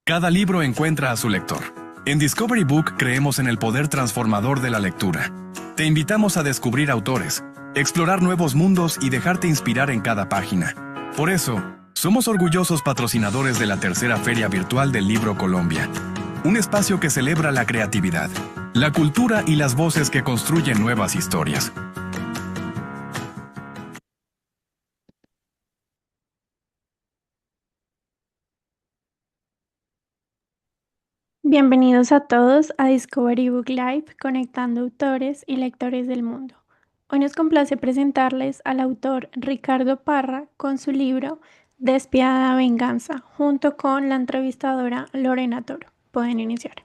Cada libro encuentra a su lector. En Discovery Book creemos en el poder transformador de la lectura. Te invitamos a descubrir autores, explorar nuevos mundos y dejarte inspirar en cada página. Por eso, somos orgullosos patrocinadores de la tercera Feria Virtual del Libro Colombia, un espacio que celebra la creatividad, la cultura y las voces que construyen nuevas historias. Bienvenidos a todos a Discovery Book Live, conectando autores y lectores del mundo. Hoy nos complace presentarles al autor Ricardo Parra con su libro Despiadada Venganza, junto con la entrevistadora Lorena Toro. Pueden iniciar.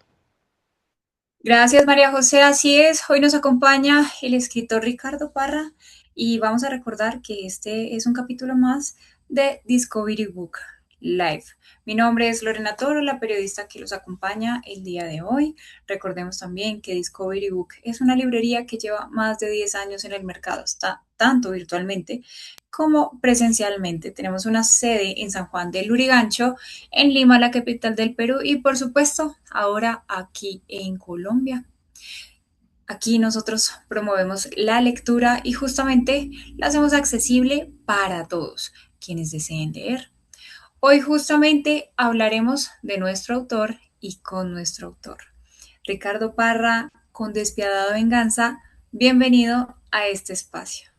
Gracias, María José. Así es, hoy nos acompaña el escritor Ricardo Parra y vamos a recordar que este es un capítulo más de Discovery Book Live. Mi nombre es Lorena Toro, la periodista que los acompaña el día de hoy. Recordemos también que Discovery Book es una librería que lleva más de 10 años en el mercado, está tanto virtualmente como presencialmente. Tenemos una sede en San Juan del Lurigancho, en Lima, la capital del Perú, y por supuesto, ahora aquí en Colombia. Aquí nosotros promovemos la lectura y justamente la hacemos accesible para todos quienes deseen leer. Hoy justamente hablaremos de nuestro autor y con nuestro autor. Ricardo Parra, con Despiadada Venganza, bienvenido a este espacio.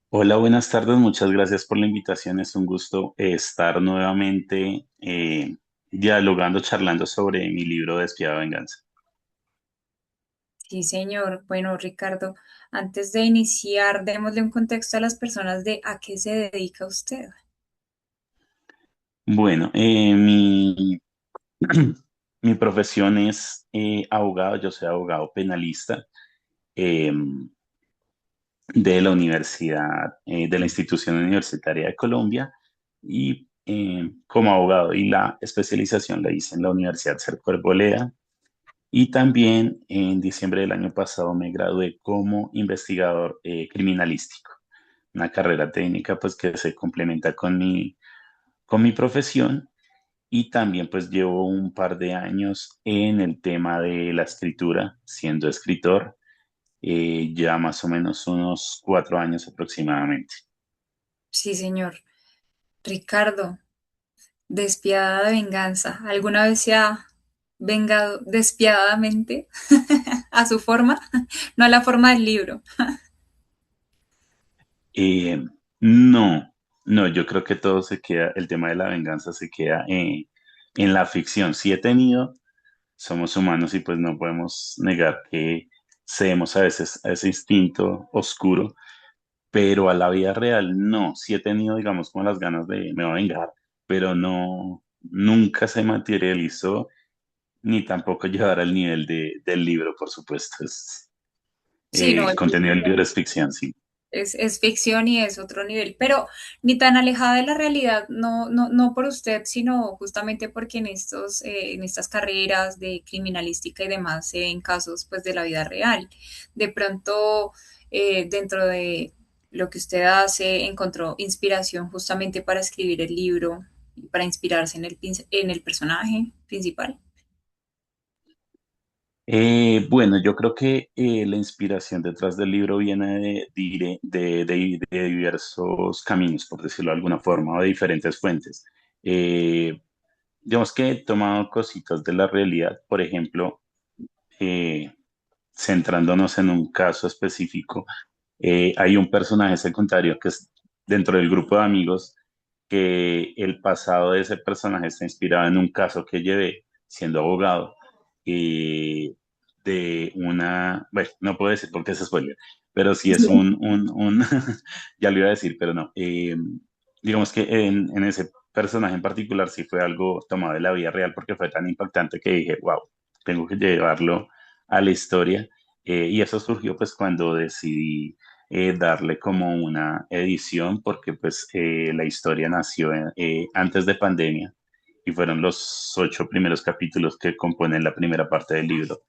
Hola, buenas tardes. Muchas gracias por la invitación. Es un gusto estar nuevamente dialogando, charlando sobre mi libro Despiadada Venganza. Sí, señor. Bueno, Ricardo, antes de iniciar, démosle un contexto a las personas de a qué se dedica usted. Bueno, mi profesión es abogado. Yo soy abogado penalista eh, de la Universidad, de la Institución Universitaria de Colombia y como abogado. Y la especialización la hice en la Universidad Cerco Arboleda. Y también en diciembre del año pasado me gradué como investigador criminalístico, una carrera técnica pues que se complementa con mi profesión, y también pues llevo un par de años en el tema de la escritura, siendo escritor, ya más o menos unos 4 años aproximadamente. Sí, señor. Ricardo, Despiadada Venganza. ¿Alguna vez se ha vengado despiadadamente a su forma? No a la forma del libro. Eh, no, no, yo creo que todo se queda, el tema de la venganza se queda en la ficción. Sí he tenido, somos humanos y pues no podemos negar que cedemos a veces a ese instinto oscuro, pero a la vida real no. Sí he tenido, digamos, como las ganas de me voy a vengar, pero no, nunca se materializó, ni tampoco llevar al nivel del libro, por supuesto. Sí, no, El contenido del libro es ficción, sí. es ficción y es otro nivel, pero ni tan alejada de la realidad, no por usted, sino justamente porque en estas carreras de criminalística y demás se ven casos pues de la vida real. De pronto, dentro de lo que usted hace, encontró inspiración justamente para escribir el libro, para inspirarse en el personaje principal. Bueno, yo creo que la inspiración detrás del libro viene de diversos caminos, por decirlo de alguna forma, o de diferentes fuentes. Eh, digamos que he tomado cositas de la realidad, por ejemplo, eh, centrándonos en un caso específico, hay un personaje secundario que es dentro del grupo de amigos, que el pasado de ese personaje está inspirado en un caso que llevé siendo abogado, eh, de una, bueno, no puedo decir porque es spoiler, pero sí es ya lo iba a decir, pero no. Digamos que en ese personaje en particular sí fue algo tomado de la vida real porque fue tan impactante que dije, wow, tengo que llevarlo a la historia. Y eso surgió pues cuando decidí darle como una edición, porque pues la historia nació antes de pandemia y fueron los 8 primeros capítulos que componen la primera parte del libro.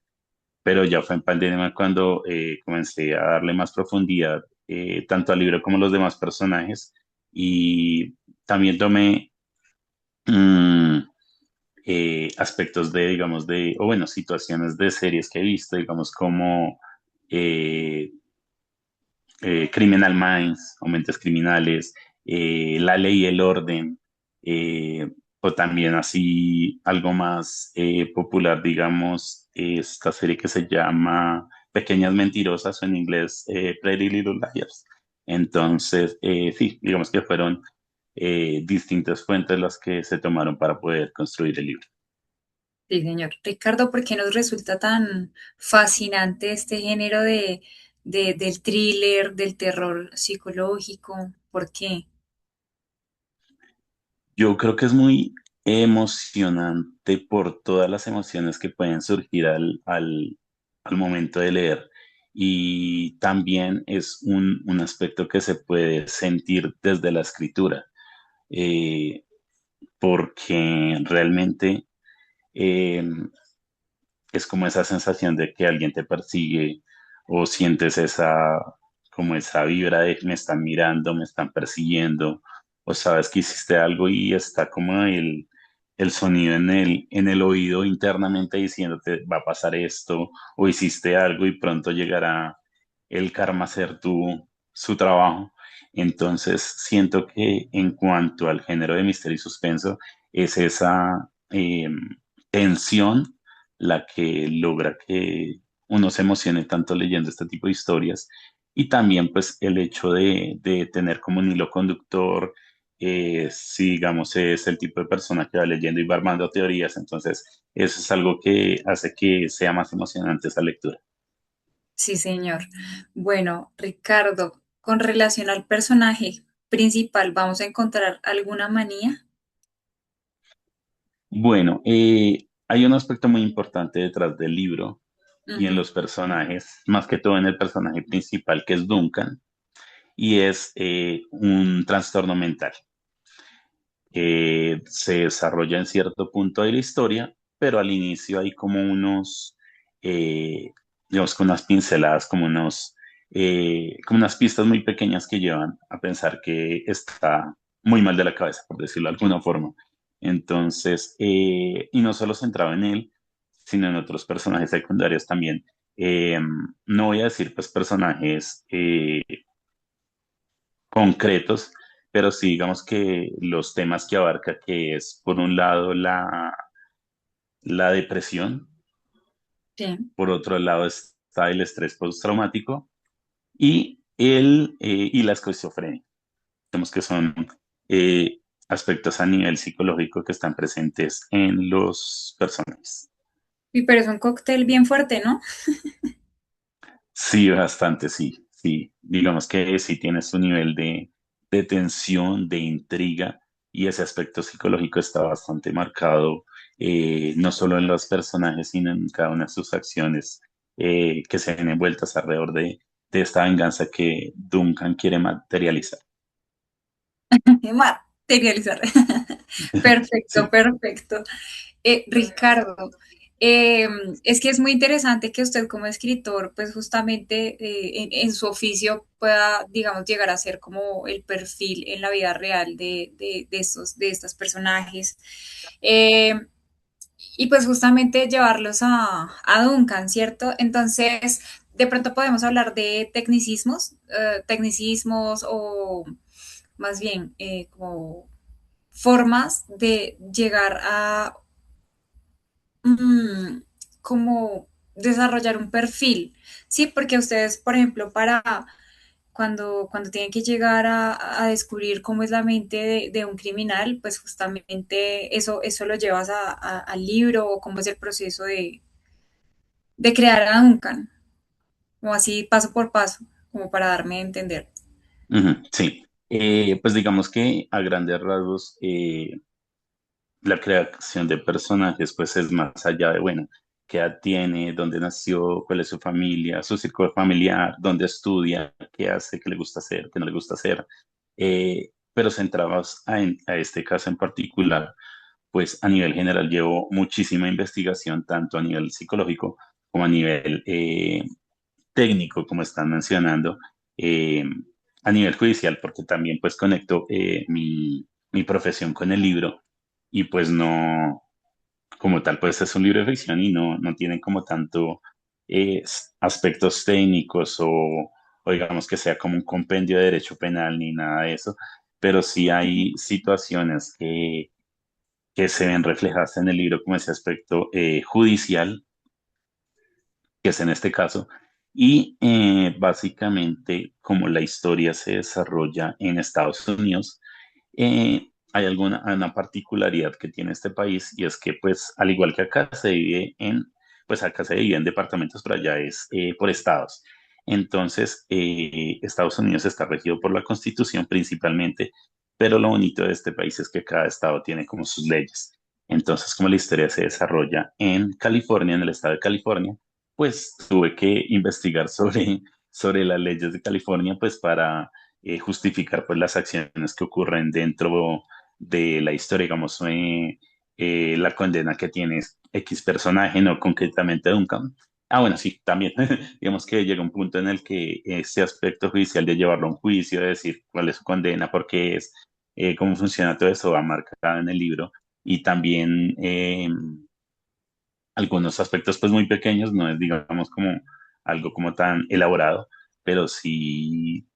pero ya fue en pandemia cuando comencé a darle más profundidad tanto al libro como a los demás personajes y también tomé mm, aspectos de, digamos, o bueno, situaciones de series que he visto, digamos, como eh, Criminal Minds o Mentes Criminales, La Ley y el Orden, eh, o también así algo más popular, digamos, esta serie que se llama Pequeñas Mentirosas o en inglés Pretty Little Liars. Entonces, sí, digamos que fueron distintas fuentes las que se tomaron para poder construir el libro. Sí, señor. Ricardo, ¿por qué nos resulta tan fascinante este género del thriller, del terror psicológico? ¿Por qué? Yo creo que es muy emocionante por todas las emociones que pueden surgir al momento de leer. Y también es un aspecto que se puede sentir desde la escritura, eh, porque realmente eh, es como esa sensación de que alguien te persigue o sientes como esa vibra de me están mirando, me están persiguiendo, o sabes que hiciste algo y está como el sonido en el oído internamente diciéndote va a pasar esto, o hiciste algo y pronto llegará el karma a hacer su trabajo. Entonces siento que en cuanto al género de misterio y suspenso, es esa tensión la que logra que uno se emocione tanto leyendo este tipo de historias y también pues el hecho de tener como un hilo conductor, si digamos es el tipo de persona que va leyendo y va armando teorías, entonces eso es algo que hace que sea más emocionante esa lectura. Sí, señor. Bueno, Ricardo, con relación al personaje principal, ¿vamos a encontrar alguna manía? Bueno, hay un aspecto muy importante detrás del libro y en Ujú. los personajes, más que todo en el personaje principal que es Duncan, y es un trastorno mental. Se desarrolla en cierto punto de la historia, pero al inicio hay como eh, digamos, con unas pinceladas, como unas pistas muy pequeñas que llevan a pensar que está muy mal de la cabeza, por decirlo de alguna forma. Entonces, y no solo centrado en él, sino en otros personajes secundarios también. Eh, no voy a decir pues personajes concretos, pero sí digamos que los temas que abarca, que es por un lado la depresión, Sí. por otro lado está el estrés postraumático y la esquizofrenia. Digamos que son aspectos a nivel psicológico que están presentes en los personajes. Sí, pero es un cóctel bien fuerte, ¿no? Sí, bastante, sí, sí. Digamos que sí tiene su nivel de tensión, de intriga, y ese aspecto psicológico está bastante marcado, no solo en los personajes, sino en cada una de sus acciones que se ven envueltas alrededor de esta venganza que Duncan quiere materializar. Materializar. Perfecto, Sí. perfecto. Ricardo, eh, es que es muy interesante que usted como escritor, pues justamente en su oficio pueda, digamos, llegar a ser como el perfil en la vida real de estos personajes. Eh, y pues justamente llevarlos a Duncan, ¿cierto? Entonces, de pronto podemos hablar de tecnicismos o más bien como formas de llegar a mm, como desarrollar un perfil, ¿sí? Porque ustedes, por ejemplo, para cuando tienen que llegar a descubrir cómo es la mente de un criminal, pues justamente eso lo llevas al libro o cómo es el proceso de crear a Duncan, como así paso por paso, como para darme a entender. Ujú, sí. Pues digamos que a grandes rasgos, la creación de personajes pues es más allá de, bueno, qué edad tiene, dónde nació, cuál es su familia, su círculo familiar, dónde estudia, qué hace, qué le gusta hacer, qué no le gusta hacer. Pero centrados a este caso en particular, pues a nivel general llevo muchísima investigación, tanto a nivel psicológico como a nivel técnico, como están mencionando, eh, a nivel judicial, porque también pues conecto mi profesión con el libro y pues no, como tal, pues es un libro de ficción y no tiene como tanto aspectos técnicos o digamos que sea como un compendio de derecho penal ni nada de eso, pero sí hay situaciones que se ven reflejadas en el libro como ese aspecto judicial, que es en este caso, y básicamente como la historia se desarrolla en Estados Unidos, hay alguna una particularidad que tiene este país y es que pues al igual que acá se divide pues acá se divide en departamentos, pero allá es por estados. Entonces, Estados Unidos está regido por la Constitución principalmente, pero lo bonito de este país es que cada estado tiene como sus leyes. Entonces, como la historia se desarrolla en California, en el estado de California, pues tuve que investigar sobre las leyes de California, pues para justificar pues las acciones que ocurren dentro de la historia, digamos, la condena que tiene X personaje, no concretamente Duncan. Ah, bueno, sí, también. Digamos que llega un punto en el que ese aspecto judicial de llevarlo a un juicio, de decir cuál es su condena, por qué es, cómo funciona todo eso, va marcado en el libro. Y también algunos aspectos pues muy pequeños, no es digamos como algo como tan elaborado, pero sí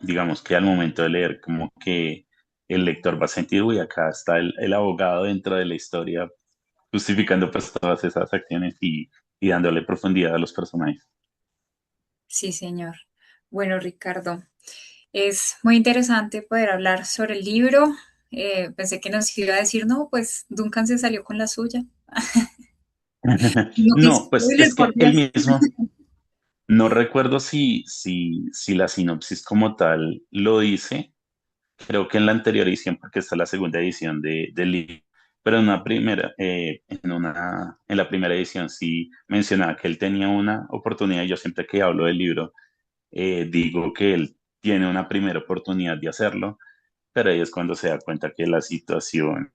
digamos que al momento de leer como que el lector va a sentir, uy, acá está el abogado dentro de la historia justificando pues todas esas acciones y dándole profundidad a los personajes. Sí, señor. Bueno, Ricardo, es muy interesante poder hablar sobre el libro. Pensé que nos iba a decir, no, pues Duncan se salió con la suya. No, qué No, pues spoiler, es por que el Dios. mismo, no recuerdo si la sinopsis como tal lo dice. Creo que en la anterior edición, porque esta es la segunda edición del libro, pero en la primera edición sí mencionaba que él tenía una oportunidad. Yo siempre que hablo del libro digo que él tiene una primera oportunidad de hacerlo, pero ahí es cuando se da cuenta que la situación,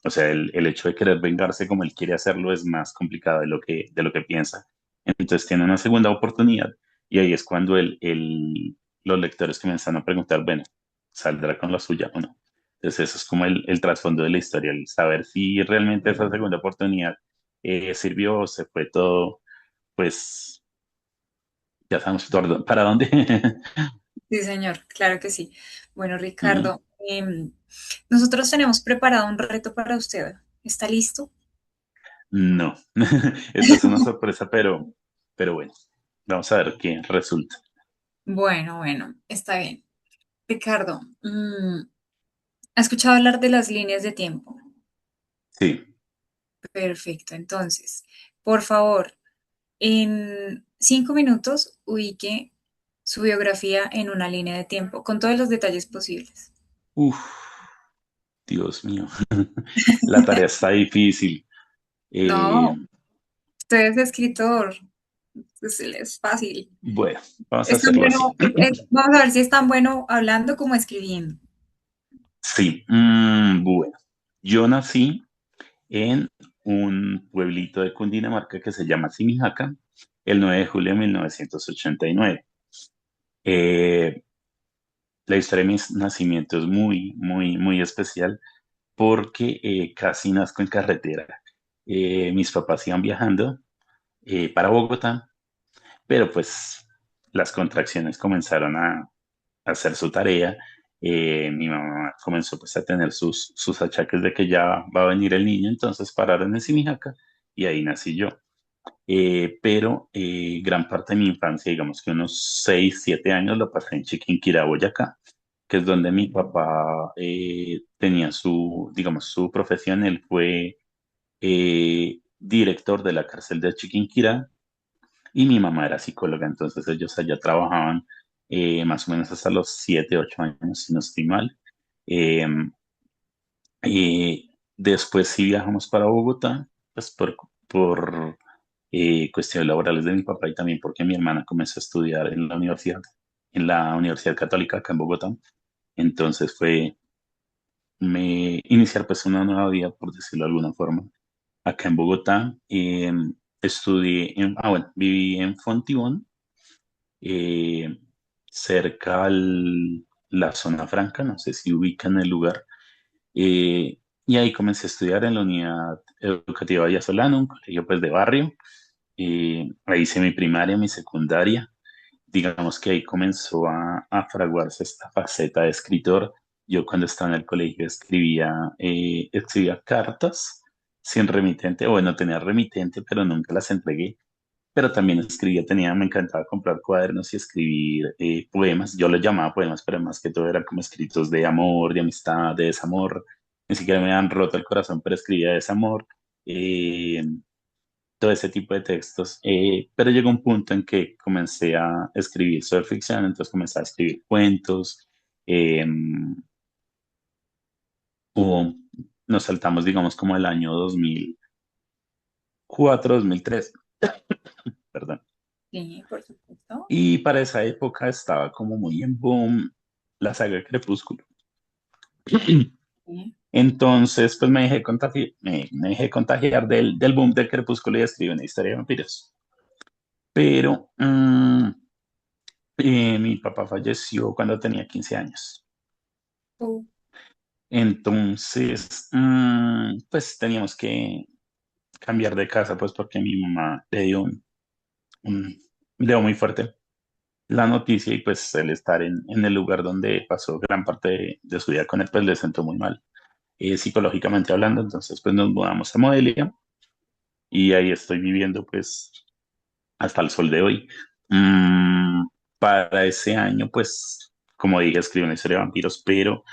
o sea, el hecho de querer vengarse como él quiere hacerlo es más complicado de lo que piensa. Entonces tiene una segunda oportunidad y ahí es cuando los lectores comienzan a preguntar, bueno, ¿saldrá con la suya o no? Entonces eso es como el trasfondo de la historia, el saber si realmente esa segunda oportunidad sirvió o se fue todo, pues ya sabemos para dónde. Sí, señor, claro que sí. Bueno, Ujú. Ricardo, nosotros tenemos preparado un reto para usted. ¿Está listo? No, esa es una sorpresa, pero bueno, vamos a ver qué resulta. Bueno, bueno, está bien. Ricardo, ¿ha escuchado hablar de las líneas de tiempo? Sí, Perfecto, entonces, por favor, en 5 minutos ubique su biografía en una línea de tiempo con todos los detalles posibles. uff, Dios mío, la tarea está difícil. Eh, No, usted es escritor, es fácil. bueno, vamos a Es tan hacerlo así. bueno, vamos a ver si es tan bueno hablando como escribiendo. Sí, bueno, yo nací en un pueblito de Cundinamarca que se llama Simijaca el 9 de julio de 1989. Eh, la historia de mi nacimiento es muy, muy, muy especial porque casi nazco en carretera. Mis papás iban viajando para Bogotá, pero pues las contracciones comenzaron a hacer su tarea. Mi mamá comenzó pues a tener sus achaques de que ya va a venir el niño, entonces pararon en Simijaca y ahí nací yo. Pero gran parte de mi infancia, digamos que unos 6 7 años, lo pasé en Chiquinquirá, Boyacá, que es donde mi papá tenía digamos, su profesión. Él fue director de la cárcel de Chiquinquirá y mi mamá era psicóloga, entonces ellos allá trabajaban más o menos hasta los 7 8 años, si no estoy mal. Eh, Después sí viajamos para Bogotá, pues por cuestiones laborales de mi papá y también porque mi hermana comenzó a estudiar en la Universidad Católica acá en Bogotá. Entonces fue iniciar pues una nueva vida, por decirlo de alguna forma, acá en Bogotá. bueno, viví en Fontibón, eh, cerca a la zona franca, no sé si ubican el lugar. Y ahí comencé a estudiar en la Unidad Educativa Vallesolano, un colegio pues de barrio. Ahí hice mi primaria, mi secundaria. Digamos que ahí comenzó a fraguarse esta faceta de escritor. Yo cuando estaba en el colegio escribía cartas sin remitente, o bueno, tenía remitente, pero nunca las entregué. Pero también me encantaba comprar cuadernos y escribir poemas. Yo los llamaba poemas, pero más que todo eran como escritos de amor, de amistad, de desamor. Ni siquiera me han roto el corazón, pero escribía desamor. Eh, Todo ese tipo de textos. Pero llegó un punto en que comencé a escribir sobre ficción, entonces comencé a escribir cuentos. eh, o nos saltamos, digamos, como el año 2004, 2003, perdón. Sí, por supuesto. Y para esa época estaba como muy en boom la saga de Crepúsculo. Sí. Entonces, pues me dejé contagiar del boom del Crepúsculo y escribí una historia de vampiros. Pero mi papá falleció cuando tenía 15 años. Uh, Entonces, pues teníamos que cambiar de casa, pues porque mi mamá un- le dio muy fuerte la noticia y pues el estar en el lugar donde pasó gran parte de su vida con él, pues le sentó muy mal, psicológicamente hablando. Entonces, pues nos mudamos a Modelia y ahí estoy viviendo pues hasta el sol de hoy. Mm, para ese año, pues, como dije, escribí una historia de vampiros, pero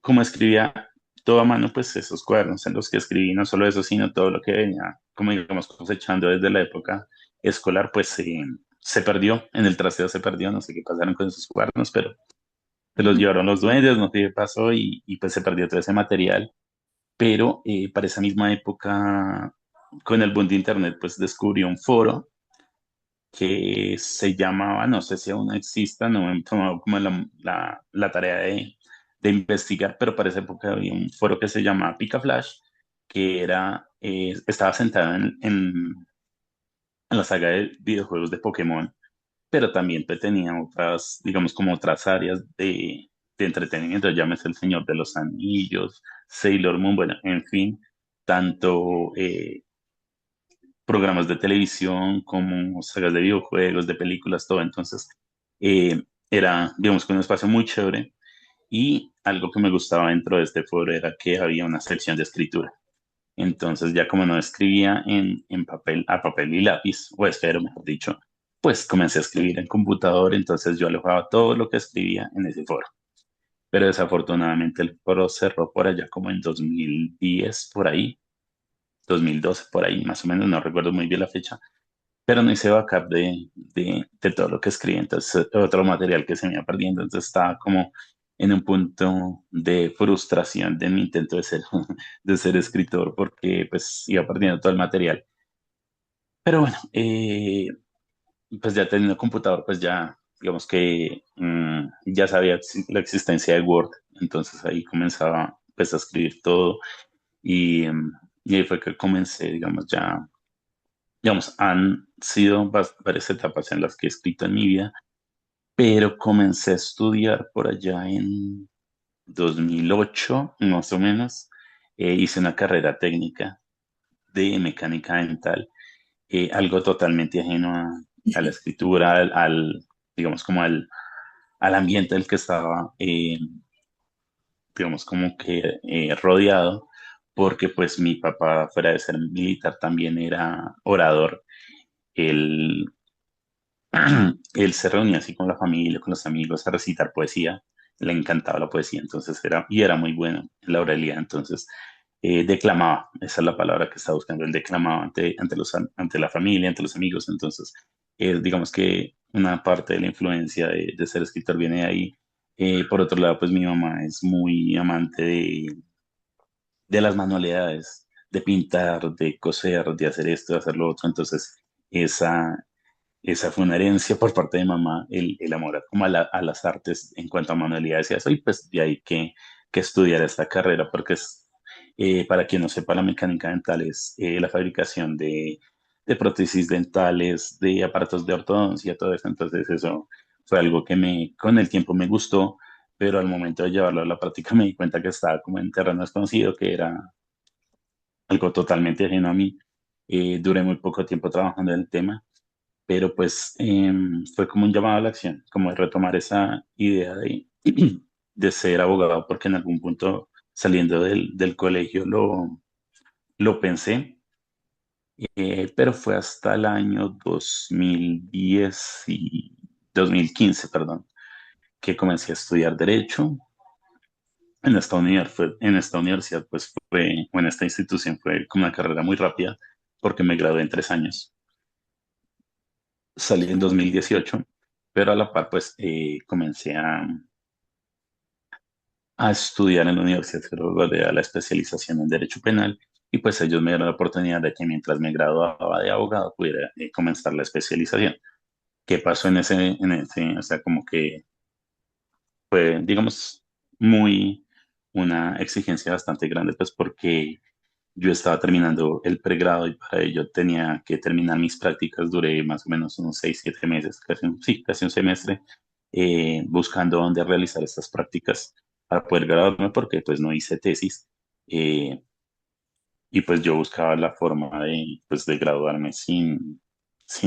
como escribía todo a mano, pues esos cuadernos en los que escribí, no solo eso, sino todo lo que venía, como digamos, cosechando desde la época escolar, pues se perdió, en el trasteo se perdió, no sé qué pasaron con esos cuadernos, pero se los llevaron los duendes, no sé qué pasó y pues se perdió todo ese material. Pero para esa misma época, con el boom de internet, pues descubrí un foro que se llamaba, no sé si aún exista, no me he tomado como la tarea de investigar, pero para esa época había un foro que se llamaba Picaflash, que estaba sentado en la saga de videojuegos de Pokémon, pero también pues, tenía otras, digamos, como otras áreas de entretenimiento, llámese El Señor de los Anillos, Sailor Moon, bueno, en fin, tanto programas de televisión, como sagas de videojuegos, de películas, todo. Entonces, era, digamos, que un espacio muy chévere. Y algo que me gustaba dentro de este foro era que había una sección de escritura. Entonces, ya como no escribía en papel, a papel y lápiz, o esfero, mejor dicho, pues comencé a escribir en computador. Entonces, yo alojaba todo lo que escribía en ese foro. Pero desafortunadamente el foro cerró por allá como en 2010, por ahí, 2012, por ahí, más o menos, no recuerdo muy bien la fecha, pero no hice backup de todo lo que escribí, entonces otro material que se me iba perdiendo, entonces estaba como en un punto de frustración de mi intento de ser escritor porque pues iba perdiendo todo el material. Pero bueno, pues ya teniendo computador, pues ya digamos que ya sabía la existencia de Word, entonces ahí comenzaba pues a escribir todo y ahí fue que comencé, digamos, han sido varias etapas en las que he escrito en mi vida, pero comencé a estudiar por allá en 2008, más o menos. Hice una carrera técnica de mecánica dental, algo totalmente ajeno a la escritura, digamos, como al ambiente del que estaba, digamos, como que rodeado, porque pues mi papá, fuera de ser militar, también era orador. Él Él se reunía así con la familia, con los amigos a recitar poesía. Le encantaba la poesía, entonces era muy bueno en la oralidad. Entonces declamaba, esa es la palabra que estaba buscando. Él declamaba ante la familia, ante los amigos. Entonces, digamos que una parte de la influencia de ser escritor viene de ahí. Por otro lado, pues mi mamá es muy amante de las manualidades, de pintar, de coser, de hacer esto, de hacer lo otro. Entonces, esa, esa fue una herencia por parte de mamá, el amor como a las artes en cuanto a manualidades y eso, y pues de ahí que estudiar esta carrera, porque Para quien no sepa, la mecánica dental es la fabricación de prótesis dentales, de aparatos de ortodoncia, todo eso. Entonces eso fue algo que con el tiempo me gustó, pero al momento de llevarlo a la práctica me di cuenta que estaba como en terreno desconocido, que era algo totalmente ajeno a mí. Duré muy poco tiempo trabajando en el tema, pero pues fue como un llamado a la acción, como de retomar esa idea de ser abogado, porque en algún punto saliendo del colegio lo pensé, pero fue hasta el año 2010 y 2015, perdón, que comencé a estudiar Derecho. En esta universidad, pues fue, o en esta institución fue como una carrera muy rápida, porque me gradué en 3 años. Salí en 2018, pero a la par, pues comencé a estudiar en la Universidad Federal de la especialización en Derecho Penal, y pues ellos me dieron la oportunidad de que mientras me graduaba de abogado pudiera comenzar la especialización. ¿Qué pasó o sea, como que fue, digamos, muy una exigencia bastante grande, pues porque yo estaba terminando el pregrado y para ello tenía que terminar mis prácticas. Duré más o menos unos 6, 7 meses, sí, casi un semestre, buscando dónde realizar estas prácticas para poder graduarme, porque pues no hice tesis. eh, y pues yo buscaba la forma pues, de graduarme sin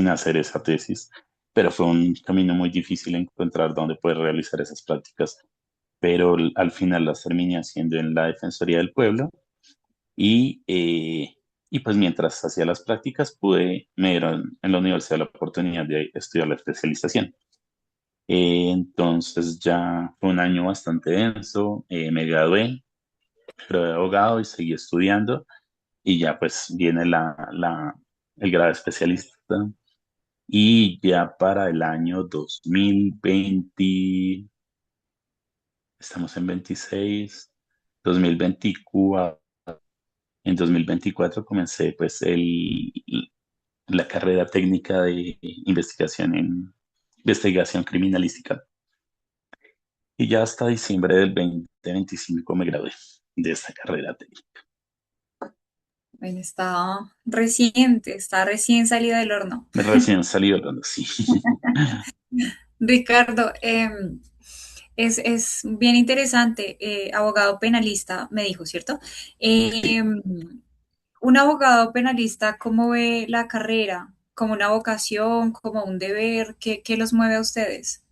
hacer esa tesis, pero fue un camino muy difícil encontrar dónde poder realizar esas prácticas, pero al final las terminé haciendo en la Defensoría del Pueblo. Y pues mientras hacía las prácticas me dieron en la universidad la oportunidad de estudiar la especialización. Entonces ya fue un año bastante denso, me gradué, pero de abogado y seguí estudiando, y ya pues viene el grado de especialista, y ya para el año 2020, estamos en 26, 2024. En 2024 comencé pues la carrera técnica de investigación criminalística, y ya hasta diciembre del 2025 me gradué de esta carrera técnica. Bueno, está recién salida del horno. Recién salido hablando, sí. Ricardo, es bien interesante, abogado penalista, me dijo, ¿cierto? Sí. Em, un abogado penalista, ¿cómo ve la carrera? ¿Como una vocación, como un deber? ¿Qué los mueve a ustedes?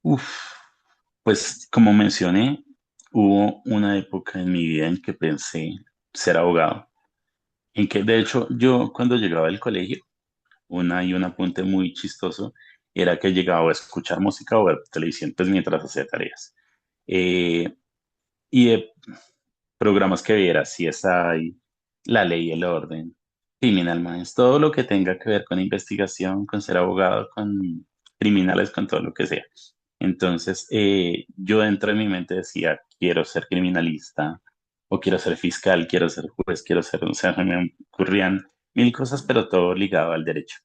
Uf, pues como mencioné, hubo una época en mi vida en que pensé ser abogado, en que de hecho yo cuando llegaba del colegio, un apunte muy chistoso era que llegaba a escuchar música o ver televisión pues mientras hacía tareas. Eh, y de programas que viera, CSI, La Ley y el Orden, Criminal Minds, todo lo que tenga que ver con investigación, con ser abogado, con criminales, con todo lo que sea. Entonces, yo dentro de mi mente decía, quiero ser criminalista, o quiero ser fiscal, quiero ser juez, quiero ser, o sea, se me ocurrían mil cosas, pero todo ligado al derecho.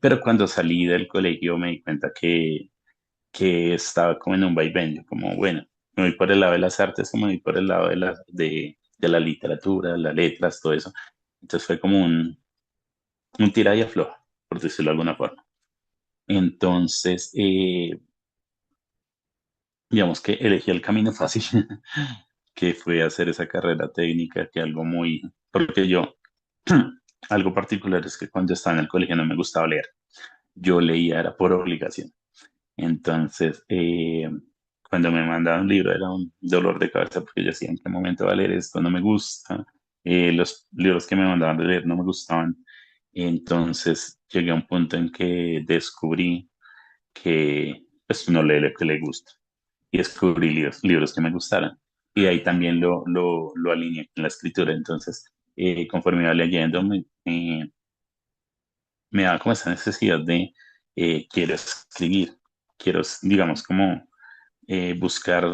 Pero cuando salí del colegio me di cuenta que estaba como en un vaivén, yo como, bueno, me voy por el lado de las artes o me voy por el lado de la literatura, las letras, todo eso. Entonces fue como un tira y afloja, por decirlo de alguna forma. Entonces, digamos que elegí el camino fácil, que fue hacer esa carrera técnica, que algo muy, porque yo, algo particular es que cuando estaba en el colegio no me gustaba leer, yo leía era por obligación. Entonces, cuando me mandaban un libro era un dolor de cabeza, porque yo decía, ¿en qué momento va a leer esto? No me gusta. Los libros que me mandaban de leer no me gustaban. Entonces, llegué a un punto en que descubrí que pues, uno lee lo que le gusta, y descubrí libros que me gustaran. Y ahí también lo alineé con la escritura. Entonces, conforme iba leyendo, me daba como esa necesidad de quiero escribir, quiero, digamos, como buscar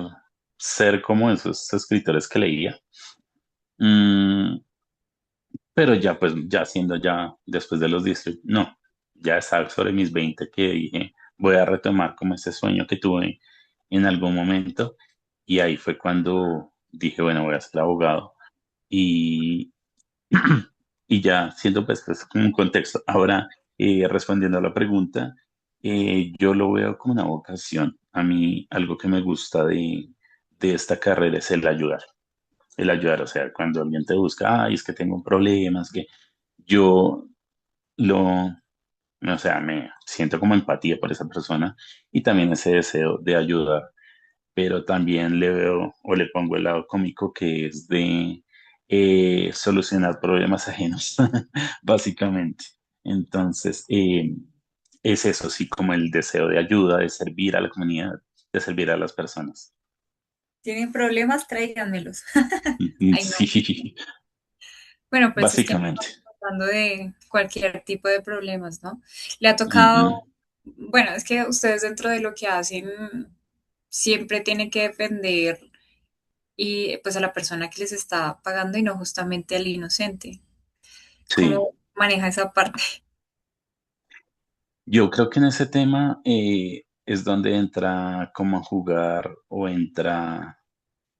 ser como esos escritores que leía. Mm, pero ya, pues, ya siendo ya después de los 18, no, ya estaba sobre mis 20 que dije, voy a retomar como ese sueño que tuve en algún momento. Y ahí fue cuando dije, bueno, voy a ser abogado y, y ya siendo pues como un contexto. Ahora, respondiendo a la pregunta, yo lo veo como una vocación. A mí algo que me gusta de esta carrera es el ayudar, o sea, cuando alguien te busca, ay, es que tengo un problema, es que yo lo, o sea, me siento como empatía por esa persona y también ese deseo de ayudar, pero también le veo o le pongo el lado cómico que es de solucionar problemas ajenos, básicamente. Entonces, es eso, sí, como el deseo de ayuda, de servir a la comunidad, de servir a las personas. ¿Tienen problemas? Tráiganmelos. Ujú, Ay, no. sí, Bueno, pues es que no básicamente. estamos hablando de cualquier tipo de problemas, ¿no? Le ha Ujú, tocado, bueno, es que ustedes dentro de lo que hacen siempre tienen que defender y pues a la persona que les está pagando y no justamente al inocente. sí. ¿Cómo maneja esa parte? Yo creo que en ese tema es donde entra como a jugar o entra,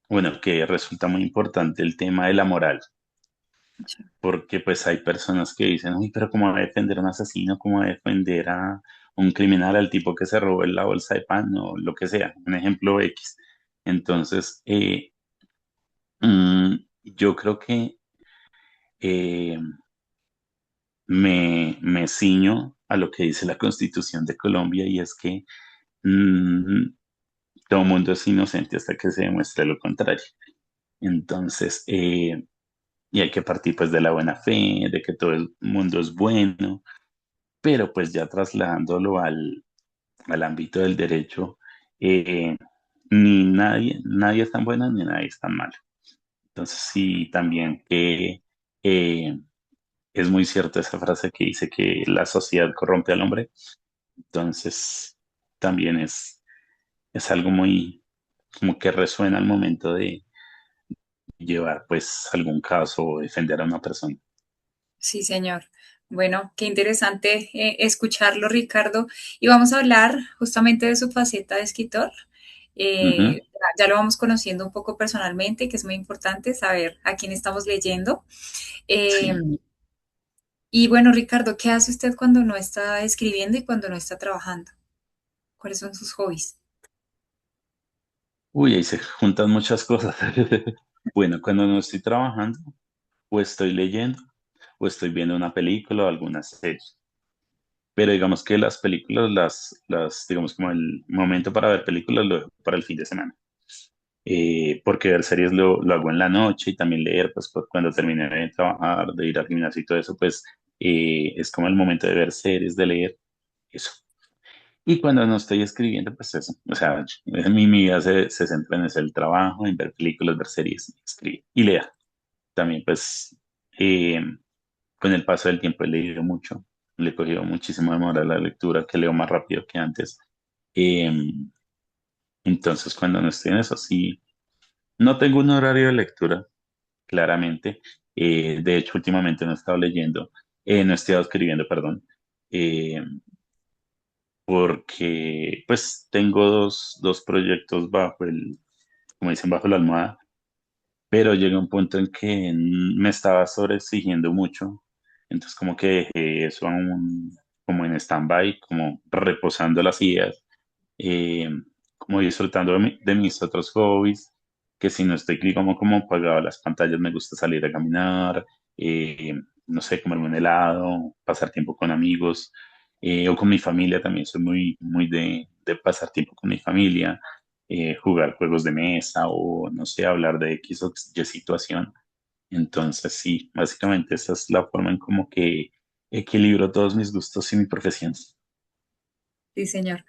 bueno, que resulta muy importante el tema de la moral, porque pues hay personas que dicen, uy, pero ¿cómo va a defender a un asesino? ¿Cómo va a defender a un criminal, al tipo que se robó la bolsa de pan o lo que sea? Un ejemplo X. Entonces, yo creo que eh, me ciño a lo que dice la Constitución de Colombia y es que mm, todo mundo es inocente hasta que se demuestre lo contrario. Entonces, y hay que partir pues de la buena fe, de que todo el mundo es bueno, pero pues ya trasladándolo al ámbito del derecho, eh, ni nadie es tan bueno ni nadie es tan malo. Entonces, sí, también eh, es muy cierta esa frase que dice que la sociedad corrompe al hombre. Entonces, también es algo muy como que resuena al momento de llevar pues algún caso o defender a una persona. Sí, señor. Bueno, qué interesante escucharlo, Ricardo. Y vamos a hablar justamente de su faceta de escritor. Ujú, Ya lo vamos conociendo un poco personalmente, que es muy importante saber a quién estamos leyendo. Eh, sí. y bueno, Ricardo, ¿qué hace usted cuando no está escribiendo y cuando no está trabajando? ¿Cuáles son sus hobbies? Uy, ahí se juntan muchas cosas. Bueno, cuando no estoy trabajando, o estoy leyendo, o estoy viendo una película o alguna serie. Pero digamos que las películas, digamos como el momento para ver películas lo dejo para el fin de semana. Porque ver series lo hago en la noche y también leer, pues cuando termine de trabajar, de ir al gimnasio y todo eso, pues es como el momento de ver series, de leer, eso. Y cuando no estoy escribiendo, pues eso. O sea, mi vida se centra en eso, el trabajo, en ver películas, ver series, escribir y leer. También, pues, eh, con el paso del tiempo he leído mucho. Le he cogido muchísimo amor a la lectura, que leo más rápido que antes. Eh, entonces, cuando no estoy en eso, sí, no tengo un horario de lectura, claramente. De hecho, últimamente no he estado leyendo, no he estado escribiendo, perdón. Eh, porque pues tengo dos proyectos como dicen, bajo la almohada, pero llega un punto en que me estaba sobreexigiendo mucho, entonces como que dejé eso como en stand-by, como reposando las ideas, eh, como disfrutando de mis otros hobbies, que si no estoy como pagado a las pantallas, me gusta salir a caminar, eh, no sé, comerme un helado, pasar tiempo con amigos, o con mi familia también, soy muy de pasar tiempo con mi familia, jugar juegos de mesa o, no sé, hablar de X o Y situación. Entonces, sí, básicamente esa es la forma en como que equilibro todos mis gustos y mi profesión. Sí, señor.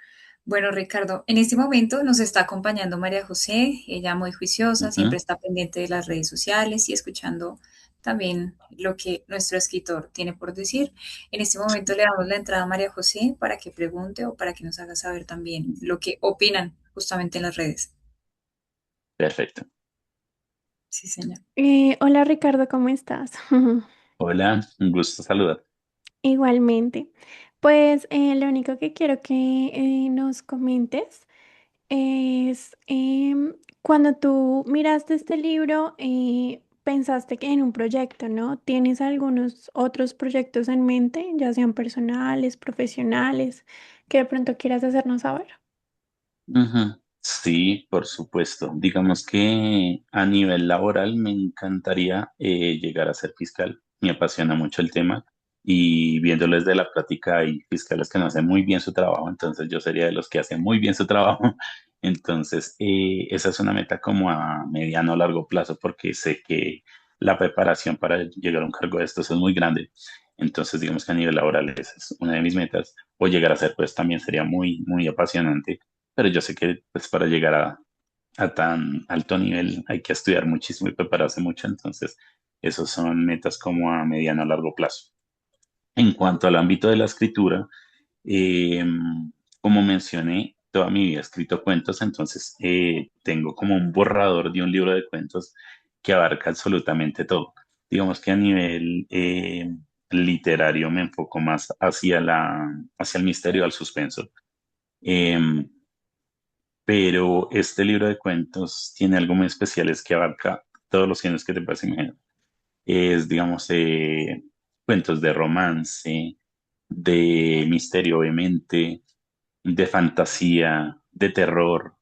Bueno, Ricardo, en este momento nos está acompañando María José, ella muy juiciosa, siempre Ujú. está pendiente de las redes sociales y escuchando también lo que nuestro escritor tiene por decir. En este momento le damos la entrada a María José para que pregunte o para que nos haga saber también lo que opinan justamente en las redes. Perfecto. Sí, señor. Hola Ricardo, ¿cómo estás? Hola, un gusto saludar. Igualmente. Pues lo único que quiero que nos comentes es cuando tú miraste este libro, pensaste que en un proyecto, ¿no? ¿Tienes algunos otros proyectos en mente, ya sean personales, profesionales, que de pronto quieras hacernos saber? Ujú. Sí, por supuesto. Digamos que a nivel laboral me encantaría llegar a ser fiscal. Me apasiona mucho el tema y viéndolo desde la práctica hay fiscales que no hacen muy bien su trabajo, entonces yo sería de los que hacen muy bien su trabajo. Entonces, esa es una meta como a mediano o largo plazo porque sé que la preparación para llegar a un cargo de estos es muy grande. Entonces, digamos que a nivel laboral esa es una de mis metas. O llegar a ser, pues también sería muy, muy apasionante, pero yo sé que pues para llegar a tan alto nivel hay que estudiar muchísimo y prepararse mucho, entonces esos son metas como a mediano o largo plazo. En cuanto al ámbito de la escritura, eh, como mencioné, toda mi vida he escrito cuentos, entonces tengo como un borrador de un libro de cuentos que abarca absolutamente todo. Digamos que a nivel literario me enfoco más hacia el misterio, al suspenso. Em, pero este libro de cuentos tiene algo muy especial, es que abarca todos los géneros que te puedas imaginar. Es, digamos, cuentos de romance, de misterio, obviamente, de fantasía, de terror,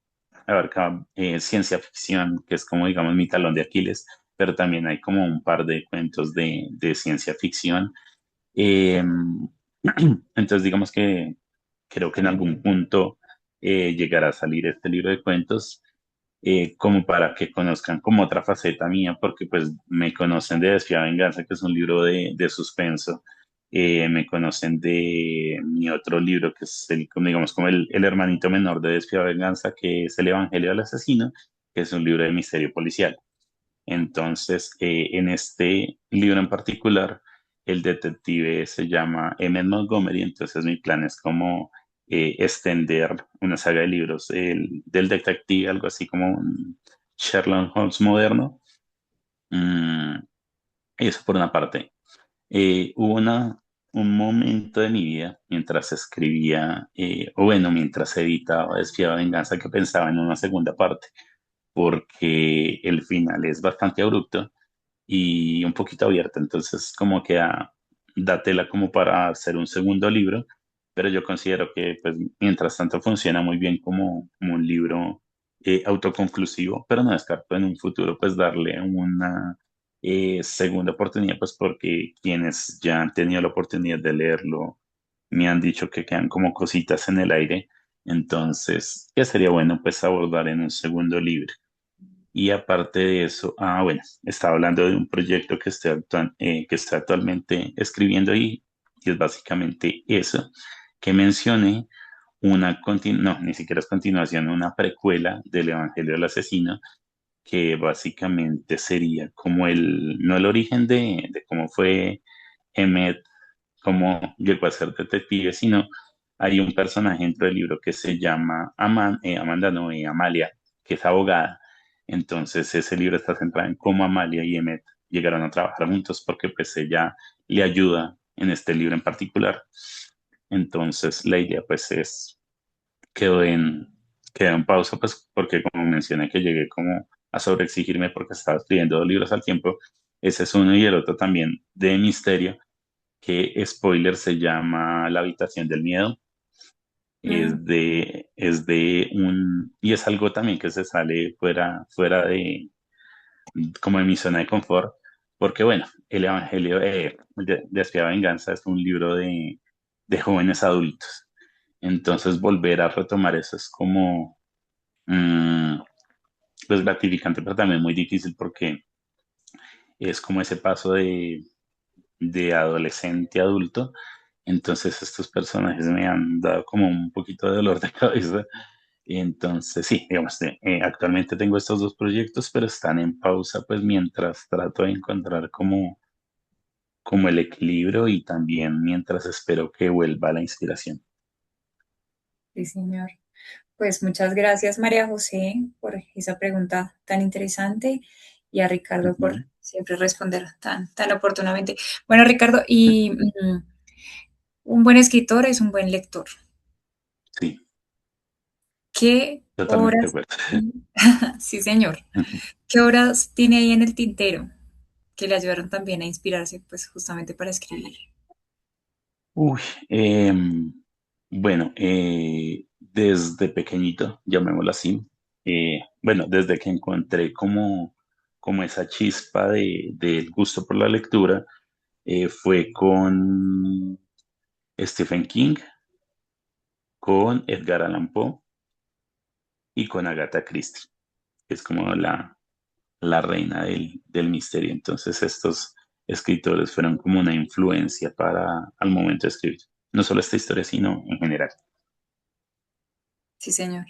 abarca ciencia ficción, que es como, digamos, mi talón de Aquiles, pero también hay como un par de cuentos de ciencia ficción. Eh, entonces, digamos que creo que en algún punto llegará a salir este libro de cuentos como para que conozcan como otra faceta mía, porque pues me conocen de Despiadada Venganza, que es un libro de suspenso. Me conocen de mi otro libro, que es como, digamos, como el hermanito menor de Despiadada Venganza, que es El Evangelio del Asesino, que es un libro de misterio policial. Entonces, en este libro en particular, el detective se llama Emmett Montgomery, entonces mi plan es como extender una saga de libros del detective, algo así como un Sherlock Holmes moderno. Mm, Eso por una parte. Hubo un momento de mi vida mientras escribía, o bueno, mientras editaba Despiadada Venganza, que pensaba en una segunda parte, porque el final es bastante abrupto y un poquito abierta, entonces como que da tela como para hacer un segundo libro, pero yo considero que pues mientras tanto funciona muy bien como un libro autoconclusivo, pero no descarto en un futuro pues darle una segunda oportunidad, pues porque quienes ya han tenido la oportunidad de leerlo me han dicho que quedan como cositas en el aire, entonces que sería bueno pues abordar en un segundo libro. Y aparte de eso, bueno, estaba hablando de un proyecto que estoy actualmente escribiendo y es básicamente eso que mencioné, no, ni siquiera es continuación, una precuela del Evangelio del Asesino, que básicamente sería como no el origen de cómo fue Emmet, cómo llegó a ser detective, sino hay un personaje dentro del libro que se llama Amanda, no, Amalia, que es abogada. Entonces ese libro está centrado en cómo Amalia y Emmet llegaron a trabajar juntos porque pues ella le ayuda en este libro en particular. Entonces la idea pues quedó en, quedó en pausa pues porque como mencioné que llegué como a sobreexigirme porque estaba escribiendo 2 libros al tiempo. Ese es uno y el otro también de misterio, que spoiler se llama La habitación del miedo. Mm, Y es algo también que se sale fuera de, como de mi zona de confort, porque bueno, el Evangelio de Despiadada Venganza es un libro de jóvenes adultos. Entonces volver a retomar eso es como, mm, pues gratificante, pero también muy difícil porque es como ese paso de adolescente a adulto. Entonces estos personajes me han dado como un poquito de dolor de cabeza. Y entonces sí, digamos, actualmente tengo estos 2 proyectos, pero están en pausa pues mientras trato de encontrar como el equilibrio y también mientras espero que vuelva la inspiración. sí, señor. Pues muchas gracias, María José, por esa pregunta tan interesante y a Ricardo por Ujú. siempre responder tan oportunamente. Bueno, Ricardo, y un buen escritor es un buen lector. Sí, ¿Qué Totalmente de horas? acuerdo. Sí, señor. ¿Qué horas tiene ahí en el tintero que le ayudaron también a inspirarse, pues justamente para escribir? Uy, bueno, desde pequeñito, llamémoslo así, bueno, desde que encontré como esa chispa del gusto por la lectura, fue con Stephen King, con Edgar Allan Poe y con Agatha Christie, que es como la reina del misterio. Entonces estos escritores fueron como una influencia para al momento de escribir, no solo esta historia, sino en general. Sí, señor.